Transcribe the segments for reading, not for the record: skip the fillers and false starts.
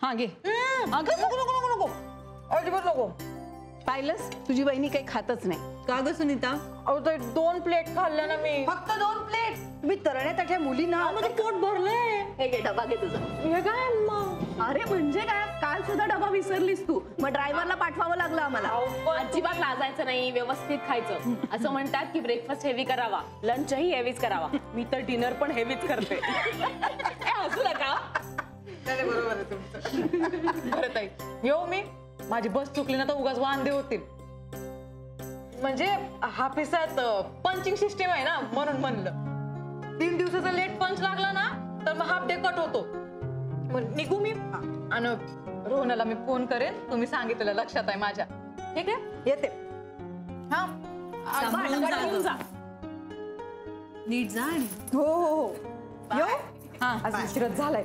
हा घे. नको नको नको नको, अजिबात नको. पाहिलंस, तुझी बहिणी काही खातच नाही. का ग सुनीता? अहो ताई 2 प्लेट खाल्ल्या ना मी. फक्त 2 प्लेट? तुम्ही तरण्याच्या मुलींना माझं पोट भरलंय. हे घे, डबा घे तुझा. हे काय मग? अरे म्हणजे काय, काल सुद्धा डबा विसरलीस तू, मग ड्रायव्हरला पाठवावं लागलं आम्हाला. अजिबात लाजायचं नाही, व्यवस्थित खायचं. असं म्हणतात की ब्रेकफास्ट हेवी करावा, लंचही हेवीच करावा. मी तर डिनर पण हेवीच करते. हसू नका. बरोबर आहे तुमचं. बरं ताई, येऊ मी? माझी बस चुकली ना तर उगाच वांदे होतील. म्हणजे हाफिसात पंचिंग सिस्टीम आहे ना, म्हणून म्हणलं. 3 दिवसाचा लेट पंच लागला ना तर मग हाफ डे कट होतो. मग निघू मी. आणि रोहनाला मी फोन करेन, तुम्ही सांगितलेलं लक्षात आहे माझ्या. ठीक आहे, येते. हा, सांभाळून जा. नीट जा. हो हो हो, येऊ. हा, आज उशीरच झालाय.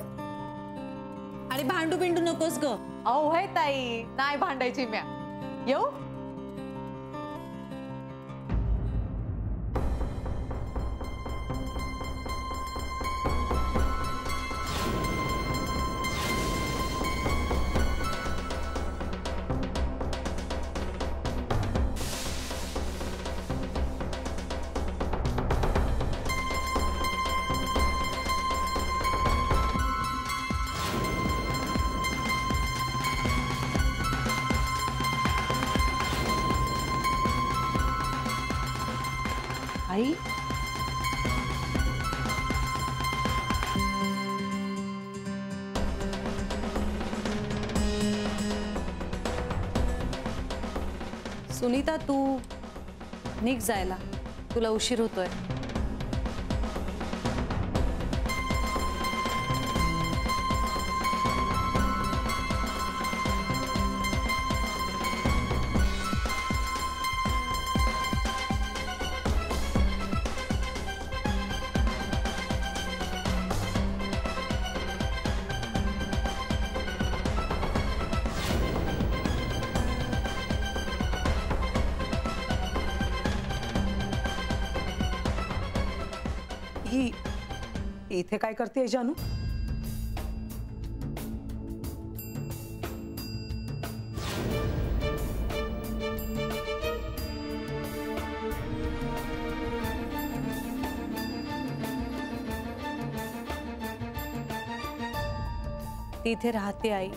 आणि भांडू बिंडू नकोस ग. अहो हे ताई, नाही भांडायची म्या. येऊ. आई, सुनीता तू निघ जायला, तुला उशीर होतोय. ही इथे काय करते जानू? ती इथे राहते आई.